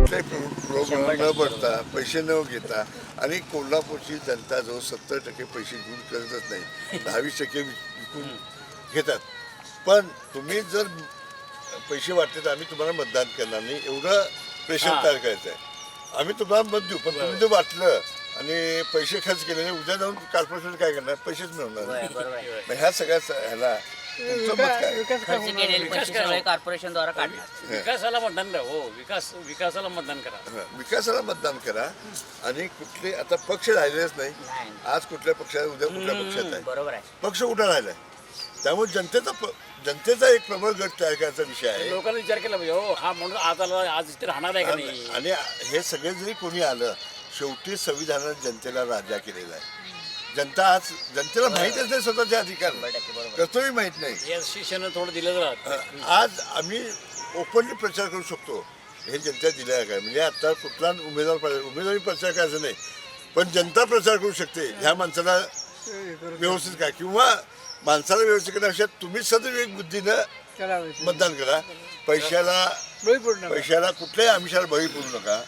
कुठल्याही प्रोग्राम न भरता पैसे न घेता आणि कोल्हापूरची जनता जवळ 70% पैसे घेऊन करतच नाही, 10-20% विकून घेतात. पण तुम्ही जर पैसे वाटले तर आम्ही तुम्हाला मतदान करणार नाही, एवढं प्रेशर तयार करायचं आहे. आम्ही तुम्हाला मत देऊ, पण तुम्ही जर वाटलं आणि पैसे खर्च केले नाही, उद्या जाऊन कॉर्पोरेशन काय करणार, पैसेच मिळवणार नाही. मग ह्या सगळ्या ह्याला तुमचं मत काय? खर्च केलेले पैसे सगळे कॉर्पोरेशन द्वारा काढणार. विकासाला मतदान करा. हो, विकासाला मतदान करा. विकासाला मतदान करा. आणि कुठले आता पक्ष राहिलेच नाही. नाही. आज कुठल्या पक्षात, उद्या कुठल्या पक्षात आहे, बरोबर आहे. पक्ष कुठं राहिलाय. त्यामुळे जनतेचा एक प्रबळ गट तयार करायचा विषय आहे. लोकांनी विचार केला पाहिजे, हो हा म्हणून आज आला, आज इथे राहणार आहे का नाही. आणि हे सगळे जरी कोणी आलं, शेवटी संविधानाने जनतेला राजा केलेला आहे. जनता आज जनतेला माहीतच नाही स्वतःचे अधिकार, कर्तव्य माहीत नाही. या शिक्षण थोडं दिलं तर आज आम्ही ओपनली प्रचार करू शकतो, हे जनता दिल्या काय. म्हणजे आता कुठला उमेदवारी प्रचार करायचा नाही, पण जनता प्रचार करू शकते. ह्या माणसाला व्यवस्थित काय, किंवा माणसाला व्यवस्थित करण्यापेक्षा तुम्ही सदैव बुद्धीनं मतदान करा. पैशाला कुठल्याही आमिषाला बळी पडू नका.